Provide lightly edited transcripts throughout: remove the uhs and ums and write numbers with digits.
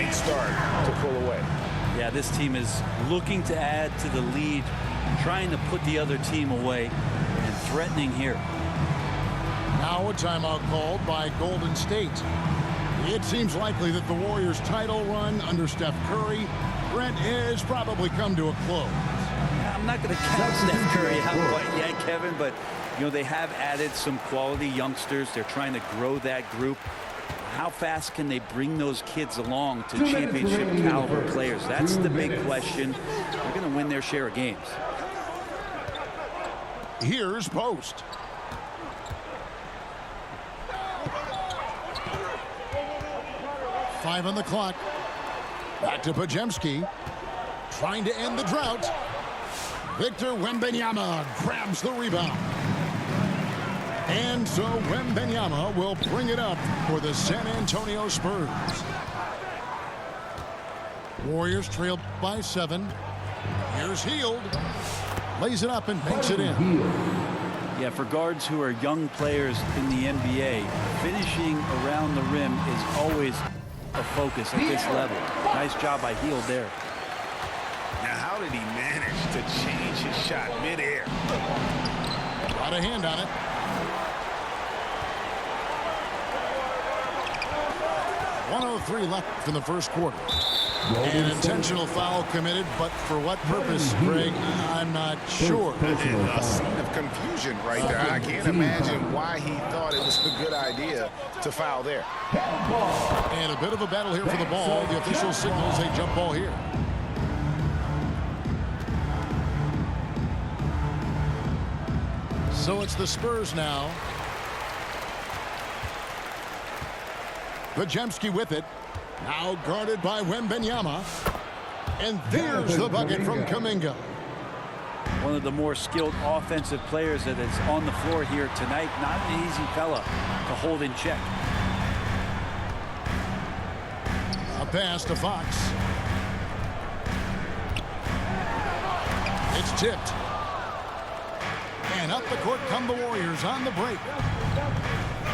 great start to pull away. Yeah, this team is looking to add to the lead, trying to put the other team away, and threatening here. Now a timeout called by Golden State. It seems likely that the Warriors' title run under Steph Curry, Brent, has probably come to a close. I'm not going to count Steph Curry out quite yet, Kevin, but they have added some quality youngsters. They're trying to grow that group. How fast can they bring those kids along to championship caliber players? That's the big question. They're going to win their share of games. Here's Post. Five on the clock. Back to Podziemski. Trying to end the drought. Victor Wembanyama grabs the rebound. And so Wembanyama will bring it up for the San Antonio Spurs. Warriors trail by 7. Here's Hield. Lays it up and banks it in. Yeah, for guards who are young players in the NBA, finishing around the rim is always a focus at this level. Nice job by Hield there. Now, how did he manage to change his shot midair? Got a hand on it. .103 left in the first quarter. An intentional foul committed, but for what purpose, Greg? I'm not sure. A scene of confusion right there. I can't imagine why he thought it was a good idea to foul there. And a bit of a battle here for the ball. The official signals a jump ball here. So it's the Spurs now. Podziemski with it. Now guarded by Wembanyama. And there's the bucket from Kuminga. One of the more skilled offensive players that is on the floor here tonight. Not an easy fella to hold in check. A pass to Fox. It's tipped. And up the court come the Warriors on the break.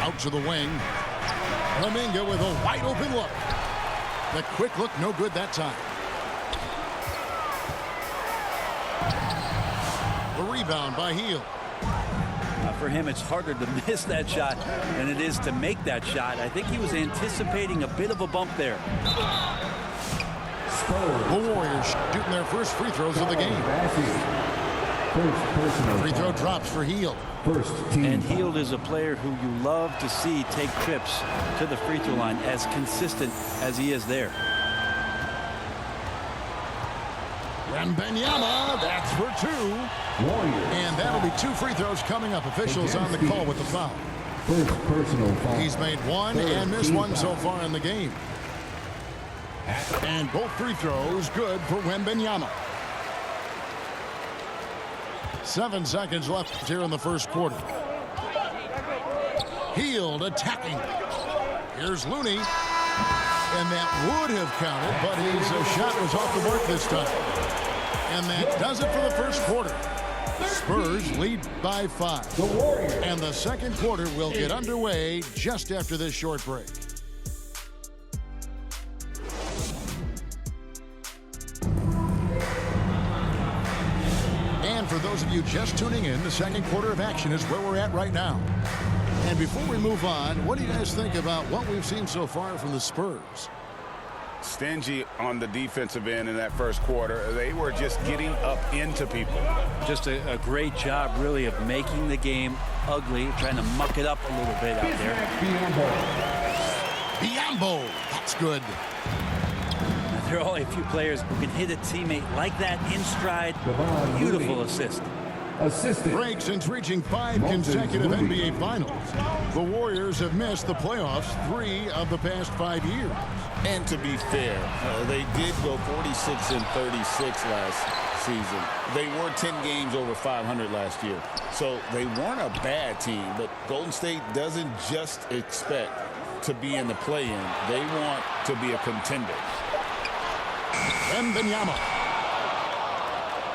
Out to the wing. Kuminga with a wide open look. The quick look no good that time. The rebound by Hield. For him, it's harder to miss that shot than it is to make that shot. I think he was anticipating a bit of a bump there. The Warriors shooting their first free throws of the game. Free throw drops for Hield. And Hield is a player who you love to see take trips to the free throw line, as consistent as he is there. Wembanyama, that's for 2. And that'll be 2 free throws coming up. Officials on the call with the foul. First personal foul. He's made 1 and missed 1 so far in the game. And both free throws good for Wembanyama. 7 seconds left here in the first quarter. Hield attacking. Here's Looney. And that would have counted, but his shot was off the mark this time. And that does it for the first quarter. The Spurs lead by 5. And the second quarter will get underway just after this short break. And for those of you just tuning in, the second quarter of action is where we're at right now. And before we move on, what do you guys think about what we've seen so far from the Spurs? Stingy on the defensive end in that first quarter. They were just getting up into people. Just a great job, really, of making the game ugly, trying to muck it up a little bit out there. Biyombo, that's good. There are only a few players who can hit a teammate like that in stride. Beautiful assist. Break since reaching 5 consecutive NBA Finals. The Warriors have missed the playoffs 3 of the past 5 years. And to be fair, they did go 46-36 last season. They were 10 games over 500 last year. So they weren't a bad team, but Golden State doesn't just expect to be in the play-in. They want to be a contender. Wembanyama.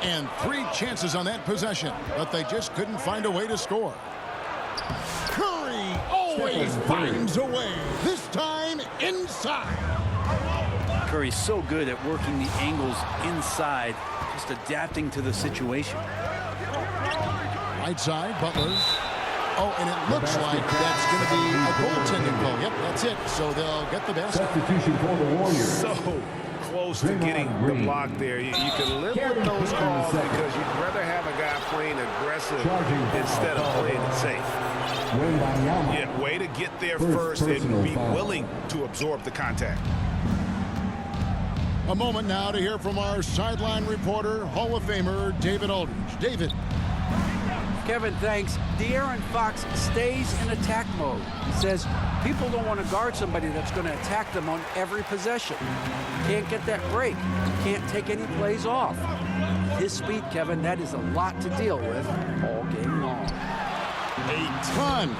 And 3 chances on that possession, but they just couldn't find a way to score. Curry always finds a way, this time inside. Curry's so good at working the angles inside, just adapting to the situation. Right side, Butler. Oh, and it looks like that's going to be a goaltending goal. Yep, that's it. So they'll get the basket. Substitution for the Warriors. So close to getting the block there. You can live with those calls because you'd rather have a guy playing aggressive instead of playing it safe. Yeah, way to get there first and be willing to absorb the contact. A moment now to hear from our sideline reporter, Hall of Famer David Aldridge. David. Kevin, thanks. De'Aaron Fox stays in attack mode. He says people don't want to guard somebody that's going to attack them on every possession. Can't get that break. Can't take any plays off. His speed, Kevin, that is a lot to deal with all game long. A ton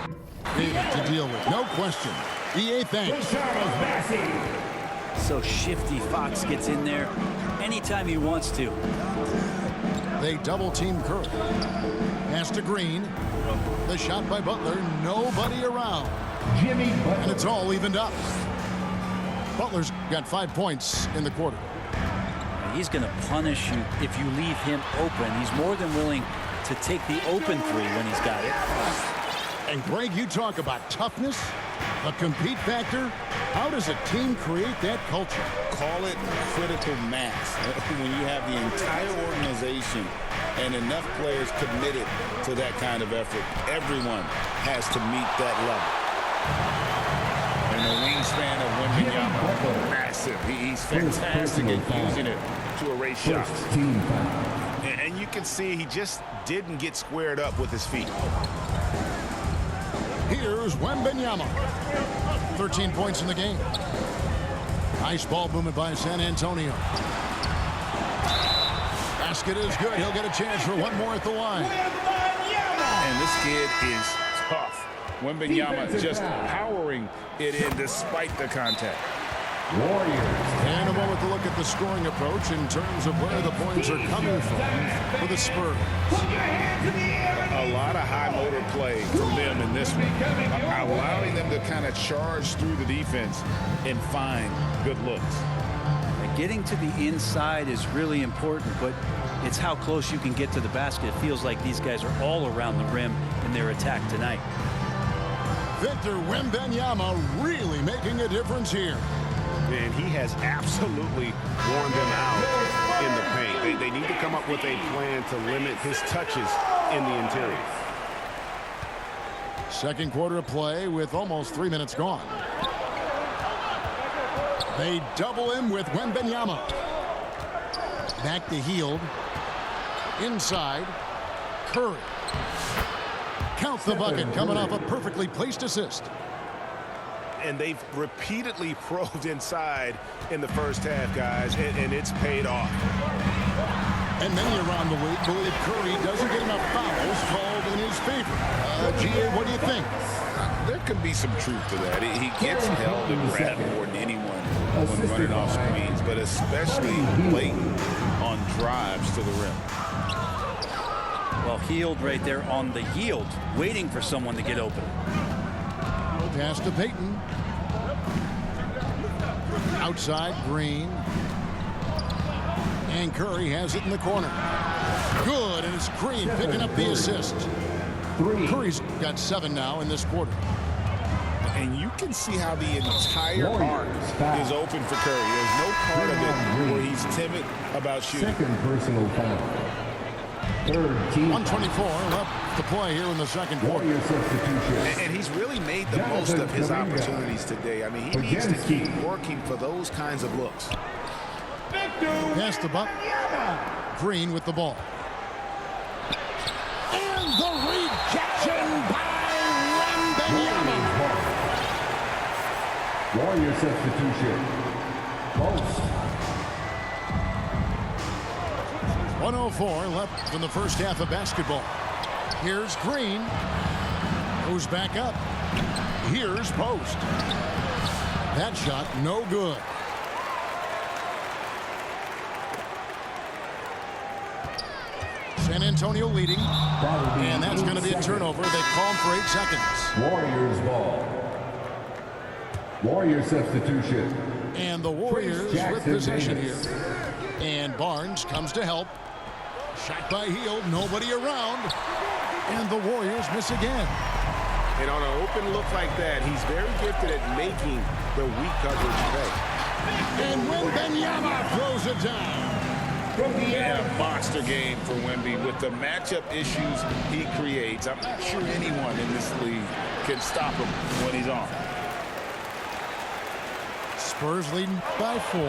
to deal with, no question. EA, thanks. So shifty. Fox gets in there anytime he wants to. They double team Curry. Pass to Green. The shot by Butler. Nobody around. And it's all evened up. Butler's got 5 points in the quarter. He's going to punish you if you leave him open. He's more than willing to take the open three when he's got it. And Greg, you talk about toughness, a compete factor. How does a team create that culture? Call it critical mass. When you have the entire organization and enough players committed to that kind of effort, everyone has to meet that level. And the wingspan of Wembanyama, massive. He's fantastic at using it to erase shots. And you can see he just didn't get squared up with his feet. Here's Wembanyama. 13 points in the game. Nice ball movement by San Antonio. Basket is good. He'll get a chance for one more at the line. And this kid is tough. Wembanyama just powering it in despite the contact. Warriors. And a moment to look at the scoring approach in terms of where the points are coming from for the Spurs. A lot of high motor play from them in this one, allowing them to kind of charge through the defense and find good looks. Getting to the inside is really important, but it's how close you can get to the basket. It feels like these guys are all around the rim in their attack tonight. Victor Wembanyama really making a difference here. And he has absolutely worn them out in the paint. They need to come up with a plan to limit his touches in the interior. Second quarter of play with almost 3 minutes gone. They double him with Wembanyama. Back to Hield. Inside. Curry. Counts the bucket, coming off a perfectly placed assist. And they've repeatedly probed inside in the first half, guys, and it's paid off. And many around the league believe Curry doesn't get enough fouls called in his favor. G.A., what do you think? There could be some truth to that. He gets held and grabbed more than anyone when running off screens, but especially blatant on drives to the rim. Well, Hield right there on the yield, waiting for someone to get open. Pass to Payton. Outside, Green. And Curry has it in the corner. Good, and it's Green picking up the assist. Curry's got 7 now in this quarter. And you can see how the entire arc is open for Curry. There's no part of it where he's timid about shooting. Second personal foul. Third team. 124 left to play here in the second quarter. Warrior substitution. And he's really made the most of his opportunities today. I mean, he needs to keep working for those kinds of looks. Pass the buck. Green with the ball. And the rejection by Wembanyama. Warrior substitution. Post. 104 left in the first half of basketball. Here's Green. Goes back up. Here's Post. That shot no good. San Antonio leading. And that's going to be a turnover. They call for 8 seconds. Warriors ball. Warrior substitution. And the Warriors with possession here. And Barnes comes to help. Shot by Hield, nobody around. And the Warriors miss again. And on an open look like that, he's very gifted at making the weak coverage pay. And Wembanyama throws it down. Yeah, monster game for Wemby. With the matchup issues he creates, I'm not sure anyone in this league can stop him when he's on. Spurs leading by 4.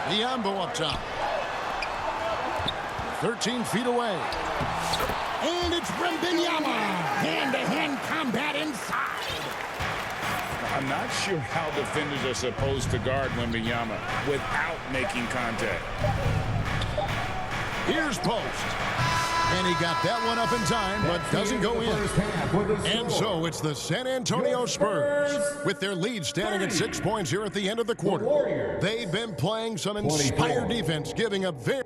Biyombo up top. 13 feet away. And it's Wembanyama. Hand-to-hand combat inside. I'm not sure how defenders are supposed to guard Wembanyama without making contact. Here's Post. And he got that one up in time, but doesn't go in. And so it's the San Antonio Spurs with their lead standing at 6 points here at the end of the quarter. They've been playing some inspired defense, giving up very...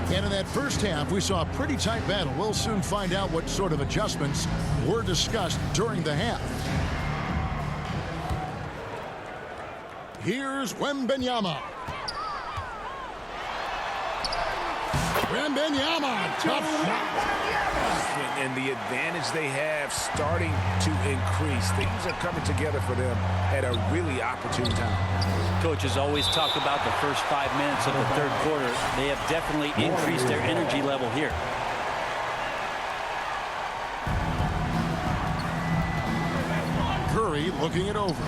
And in that first half, we saw a pretty tight battle. We'll soon find out what sort of adjustments were discussed during the half. Here's Wembanyama. Wembanyama, tough shot. And the advantage they have starting to increase. Things are coming together for them at a really opportune time. Coaches always talk about the first 5 minutes of the third quarter. They have definitely increased their energy level here. Curry looking it over.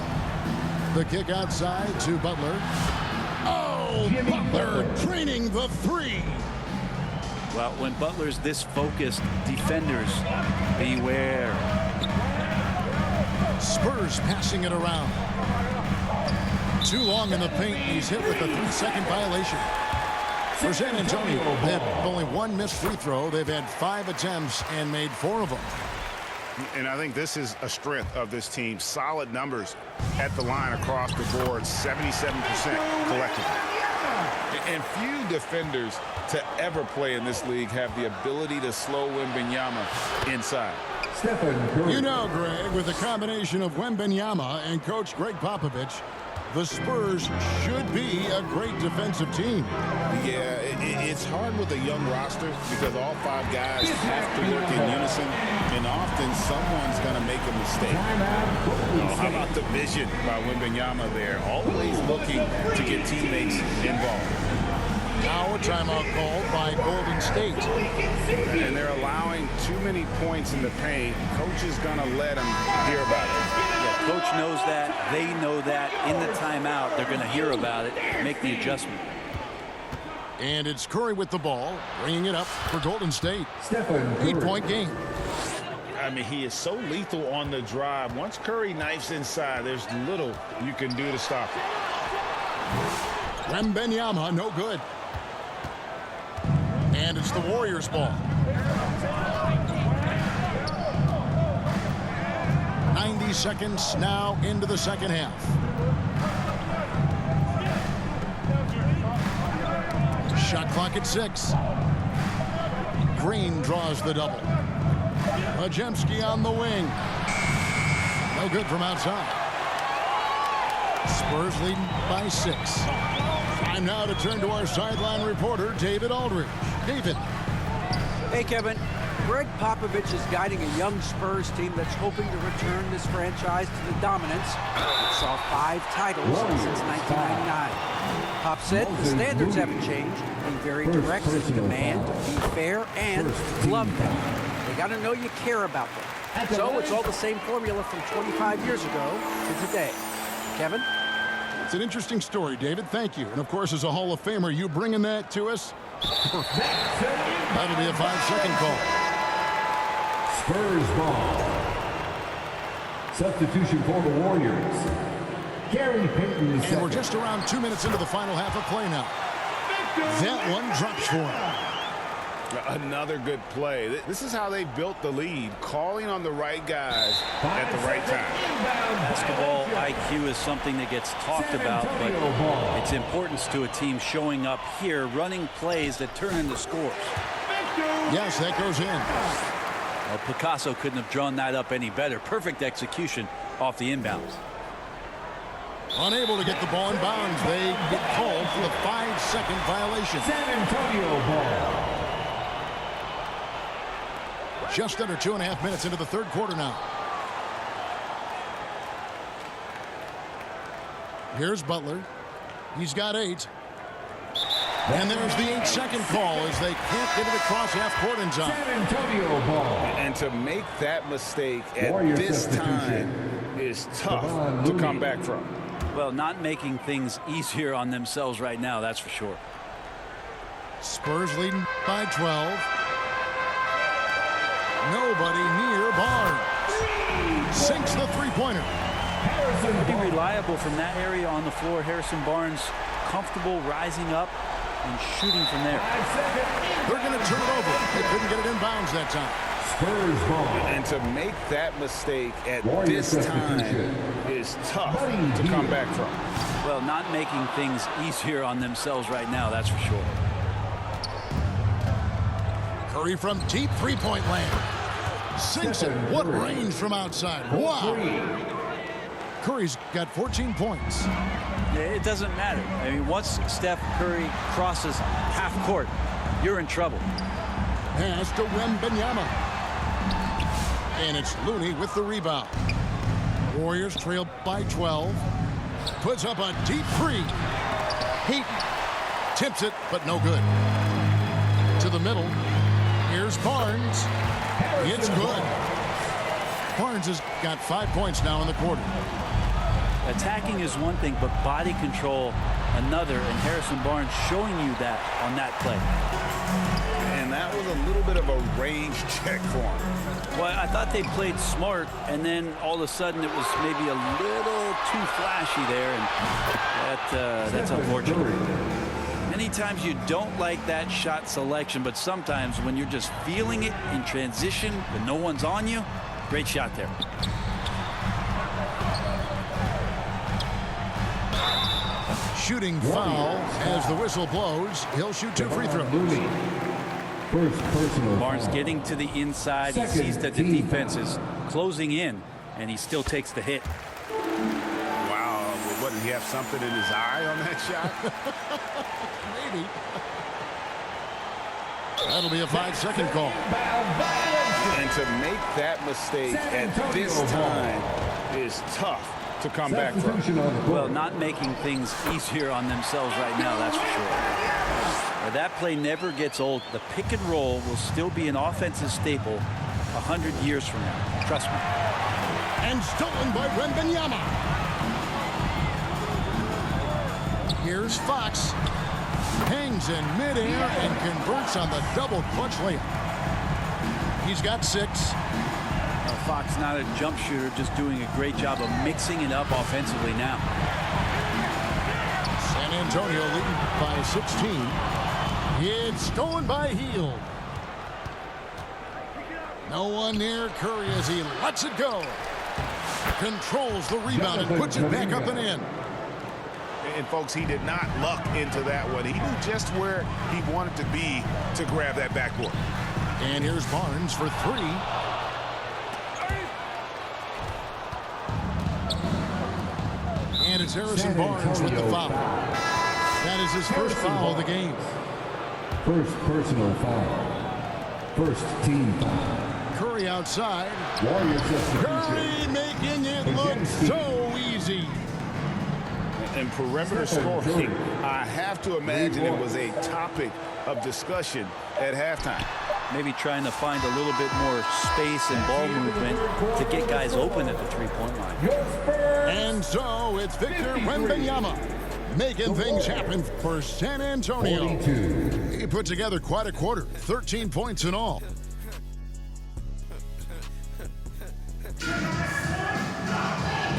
The kick outside to Butler. Oh, Butler training the 3. Well, when Butler's this focused, defenders, beware. Spurs passing it around. Too long in the paint. He's hit with a 3-second violation. For San Antonio, they have only 1 missed free throw. They've had 5 attempts and made 4 of them. And I think this is a strength of this team. Solid numbers at the line across the board, 77% collectively. And few defenders to ever play in this league have the ability to slow Wembanyama inside. You know, Greg, with a combination of Wembanyama and Coach Greg Popovich, the Spurs should be a great defensive team. Yeah, it's hard with a young roster because all 5 guys have to work in unison, and often someone's going to make a mistake. How about the vision by Wembanyama there? Always looking to get teammates involved. Now a timeout called by Golden State. And they're allowing too many points in the paint. Coach is going to let them hear about it. Yeah, coach knows that. They know that. In the timeout, they're going to hear about it, make the adjustment. And it's Curry with the ball, bringing it up for Golden State. 8-point game. I mean, he is so lethal on the drive. Once Curry knifes inside, there's little you can do to stop it. Wembanyama, no good. And it's the Warriors' ball. 90 seconds now into the second half. Shot clock at 6. Green draws the double. Majemski on the wing. No good from outside. Spurs leading by 6. Time now to turn to our sideline reporter, David Aldridge. David. Hey, Kevin. Greg Popovich is guiding a young Spurs team that's hoping to return this franchise to the dominance that saw 5 titles since 1999. Pop said the standards haven't changed. Be very direct in demand, be fair, and love them. They got to know you care about them. So it's all the same formula from 25 years ago to today. Kevin? It's an interesting story, David. Thank you. And, of course, as a Hall of Famer, you bringing that to us? That'll be a 5-second call. Spurs ball. Substitution for the Warriors. Gary Payton II. And we're just around 2 minutes into the final half of play now. That one drops for him. Another good play. This is how they built the lead, calling on the right guys at the right time. Basketball IQ is something that gets talked about, but its importance to a team showing up here, running plays that turn into scores. Yes, that goes in. Well, Picasso couldn't have drawn that up any better. Perfect execution off the inbounds. Unable to get the ball in bounds. They get called for the 5-second violation. San Antonio ball. Just under 2.5 minutes into the third quarter now. Here's Butler. He's got 8. And there's the 8-second call as they can't get it across half court in time. San Antonio ball. And to make that mistake at Warriors this substitution. time is tough to come back from. Well, not making things easier on themselves right now, that's for sure. Spurs leading by 12. Nobody near Barnes. Sinks the three-pointer. Pretty reliable from that area on the floor. Harrison Barnes comfortable rising up and shooting from there. They're going to turn it over. They couldn't get it in bounds that time. Spurs ball. And to make that mistake at Warriors this time substitution. is tough to come back from. Well, not making things easier on themselves right now, that's for sure. Curry from deep three-point land. Sinks it. What range from outside. Wow. Curry's got 14 points. It doesn't matter. I mean, once Steph Curry crosses half court, you're in trouble. Pass to Wembanyama. And it's Looney with the rebound. Warriors trail by 12. Puts up a deep three. Heaton tips it, but no good. To the middle. Here's Barnes. It's good. Barnes has got 5 points now in the quarter. Attacking is one thing, but body control another, and Harrison Barnes showing you that on that play. And that was a little bit of a range check for him. Well, I thought they played smart, and then all of a sudden it was maybe a little too flashy there, and that's unfortunate. Many times you don't like that shot selection, but sometimes when you're just feeling it in transition when no one's on you, great shot there. Shooting foul as the whistle blows. He'll shoot 2 free throws. First personal Barnes foul. getting to the inside. He Second sees that the team defense is closing in, and he still takes the hit. Wow, what, did he have something in his eye on that shot? Maybe. That'll be a 5-second call. And to make that mistake at this time is tough to come back from. Substitution on the court. Well, not making things easier on themselves right now, that's for sure. That play never gets old. The pick and roll will still be an offensive staple 100 years from now. Trust me. And stolen by Wembanyama. Here's Fox. Hangs in midair and converts on the double clutch layup. He's got 6. Fox not a jump shooter, just doing a great job of mixing it up offensively now. San Antonio leading by 16. It's stolen by Hield. No one near Curry as he lets it go. Controls the rebound and puts it back up and in. And folks, he did not luck into that one. He knew just where he wanted to be to grab that backboard. And here's Barnes for 3. And it's Harrison Barnes with the foul. That is his first foul of the game. First personal foul. First team foul. Curry outside. Warriors substitution. Curry making it look so easy. And perimeter scoring, I have to imagine it was a topic of discussion at halftime. Maybe trying to find a little bit more space and ball movement to get guys open at the three-point line. And so it's Victor Wembanyama making things happen for San Antonio. 42. He put together quite a quarter, 13 points in all.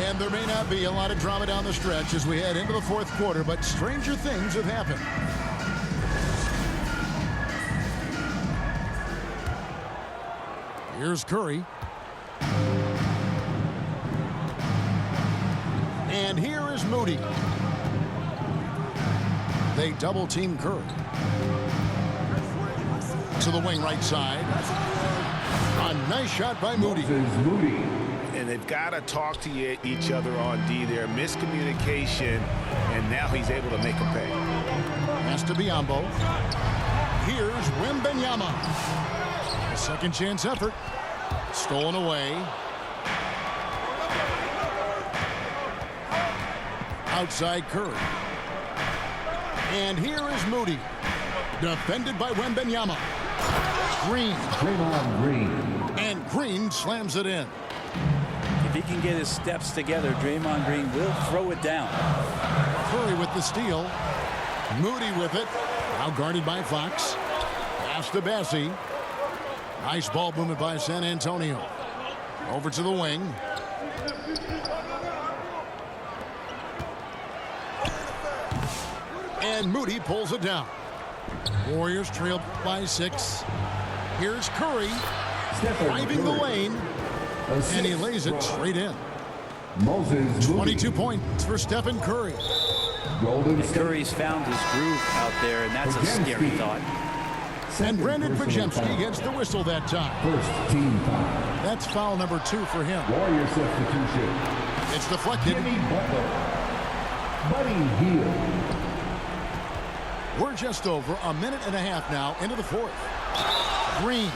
And there may not be a lot of drama down the stretch as we head into the fourth quarter, but stranger things have happened. Here's Curry. And here is Moody. They double-team Curry. To the wing right side. A nice shot by Moody. Moody. And they've got to talk to each other on D there. Miscommunication, and now he's able to make a pay. Has to be Ambo. Here's Wembanyama. A second chance effort. Stolen away. Outside Curry. And here is Moody. Defended by Wembanyama. Green. Draymond Green. And Green slams it in. If he can get his steps together, Draymond Green will throw it down. Curry with the steal. Moody with it. Now guarded by Fox. Pass to Bessie. Nice ball movement by San Antonio. Over to the wing. And Moody pulls it down. Warriors trailed by 6. Here's Curry. Driving the lane. And he lays it straight in. Moses 22 points for Stephen Curry. Golden State. Curry's found his groove out there, and that's a scary thought. And Brandon Podziemski gets the whistle that time. First team foul. That's foul number 2 for him. Warrior substitution. It's deflected. Jimmy Butler. Buddy Hield. We're just over a minute and a half now into the fourth. Green.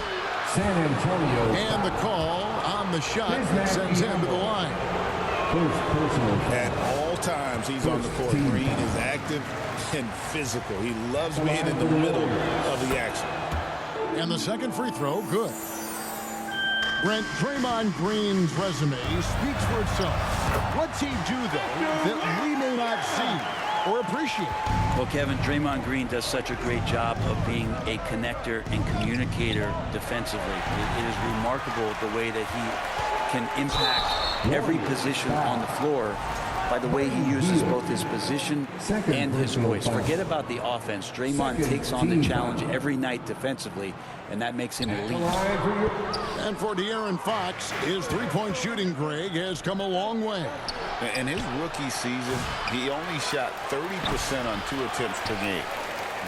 San Antonio. And the call on the shot that sends him to the line. First personal foul. At all times, he's on the court. Green is active and physical. He loves being in the middle of the action. And the second free throw, good. Brent, Draymond Green's resume speaks for itself. What's he do, though, that we may not see or appreciate? Well, Kevin, Draymond Green does such a great job of being a connector and communicator defensively. It is remarkable the way that he can impact every position on the floor by the way he uses both his position and his voice. Forget about the offense. Draymond takes on the challenge every night defensively, and that makes him elite. And for De'Aaron Fox, his three-point shooting, Greg, has come a long way. In his rookie season, he only shot 30% on 2 attempts per game.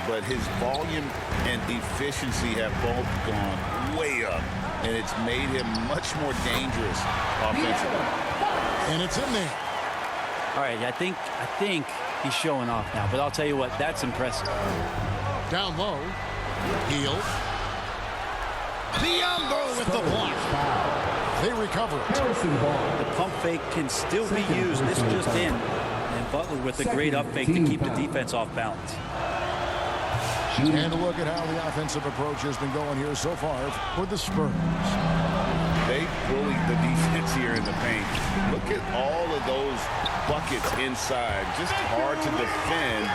But his volume and efficiency have both gone way up, and it's made him much more dangerous offensively. And it's in there. All right, I think he's showing off now, but I'll tell you what, that's impressive. Down low. Hield. Biombo with the block. They recover it. The pump fake can still be used. This just in. And Butler with a great up fake to keep the defense off balance. And a look at how the offensive approach has been going here so far for the Spurs. They bullied the defense here in the paint. Look at all of those buckets inside. Just hard to defend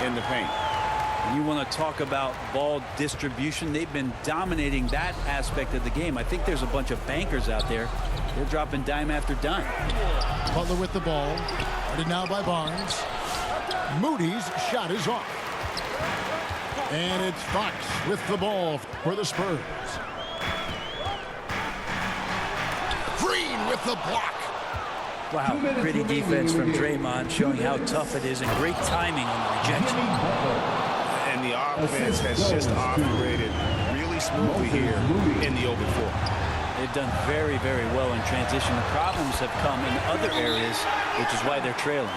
in the paint. You want to talk about ball distribution. They've been dominating that aspect of the game. I think there's a bunch of bankers out there. They're dropping dime after dime. Butler with the ball. Guarded now by Barnes. Moody's shot is off. And it's Fox with the ball for the Spurs. Green with the block. Wow, pretty defense from Draymond, showing how tough it is and great timing on the rejection. And the offense has just operated really smoothly here in the open floor. They've done very, very well in transition. The problems have come in other areas, which is why they're trailing.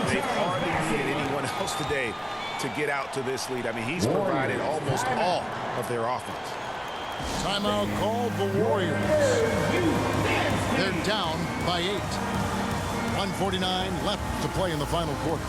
They've hardly needed anyone else today to get out to this lead. I mean, he's provided almost all of their offense. Timeout called the Warriors. They're down by 8. 1:49 left to play in the final quarter.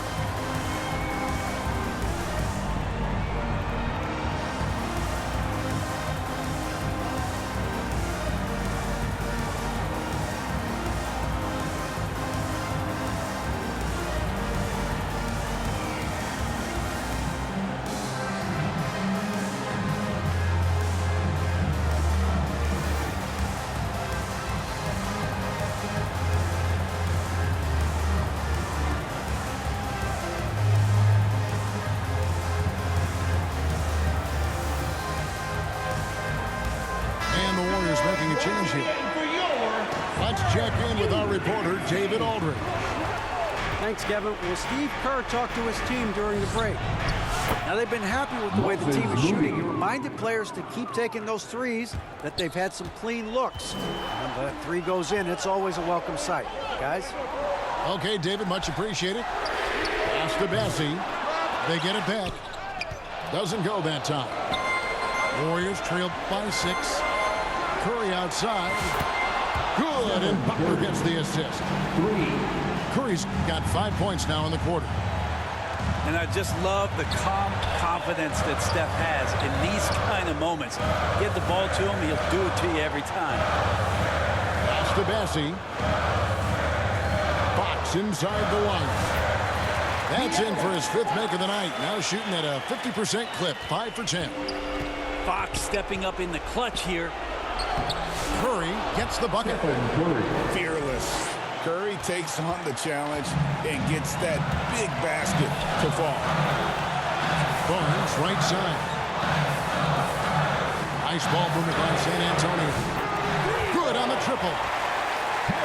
Making a change here. Let's check in with our reporter, David Aldridge. Thanks, Kevin. Well, Steve Kerr talked to his team during the break. Now they've been happy with the way the team is shooting. He reminded players to keep taking those threes, that they've had some clean looks. When that three goes in, it's always a welcome sight. Guys? Okay, David, much appreciated. Pass to Bessie. They get it back. Doesn't go that time. Warriors trailed by 6. Curry outside. Good, and Butler gets the assist. Curry's got 5 points now in the quarter. And I just love the calm confidence that Steph has in these kind of moments. Get the ball to him, he'll do it to you every time. Pass to Bessie. Fox inside the line. That's in for his 5th make of the night. Now shooting at a 50% clip, 5 for 10. Fox stepping up in the clutch here. Curry gets the bucket. Fearless. Curry takes on the challenge and gets that big basket to fall. Barnes, right side. Nice ball movement by San Antonio. Good on the triple.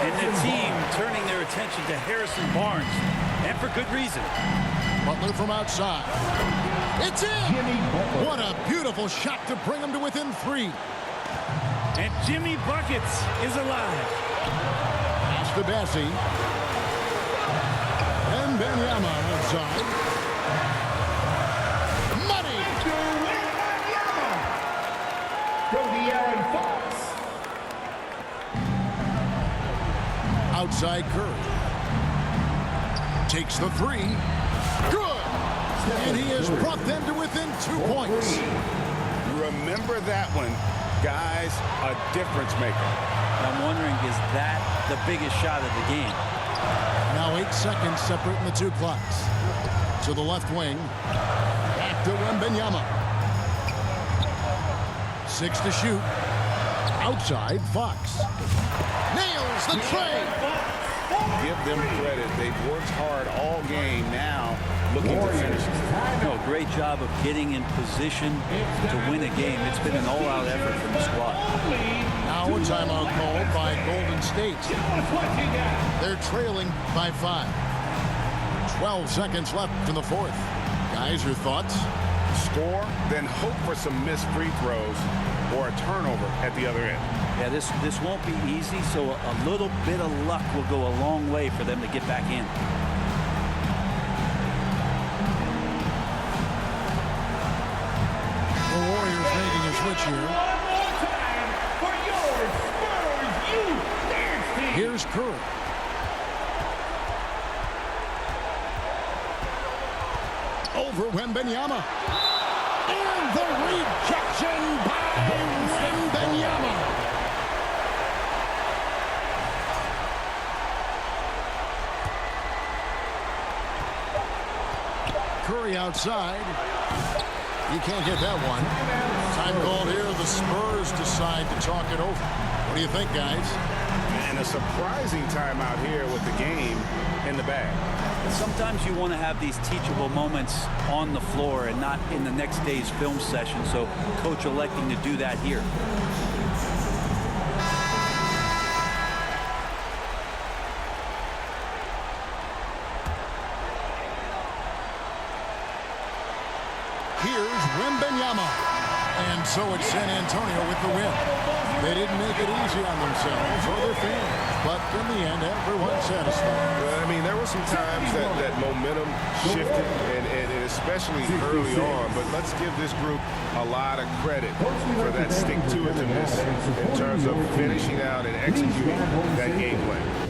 And the team turning their attention to Harrison Barnes. And for good reason. Butler from outside. It's in! What a beautiful shot to bring him to within 3. And Jimmy Buckets is alive. Pass to Bessie. And Benyama outside. Money! From the Aaron Fox. Outside Curry. Takes the 3. Good! And he has brought them to within 2 points. Remember that one, guys, a difference maker. I'm wondering, is that the biggest shot of the game? Now 8 seconds separating the 2 clocks. To the left wing. Back to Wembanyama. 6 to shoot. Outside, Fox. Nails the tray. Give them credit. They've worked hard all game now, looking to finish it. No, great job of getting in position to win a game. It's been an all-out effort from the squad. Now a timeout called by Golden State. They're trailing by 5. 12 seconds left in the 4th. Guys, your thoughts? Score, then hope for some missed free throws or a turnover at the other end. Yeah, this won't be easy, so a little bit of luck will go a long way for them to get back in. The Warriors making a switch here. Here's Curry. Over Wembanyama. And the rejection by Wembanyama. Curry outside. You can't get that one. Time called here. The Spurs decide to talk it over. What do you think, guys? And a surprising timeout here with the game in the bag. Sometimes you want to have these teachable moments on the floor and not in the next day's film session, so coach electing to do that here. Here's Wembanyama. And so it's San Antonio with the win. They didn't make it easy on themselves or their fans, but in the end, everyone's satisfied. Well, I mean, there were some times that momentum shifted, and especially early on, but let's give this group a lot of credit for that stick-to-itiveness in terms of finishing out and executing that game plan.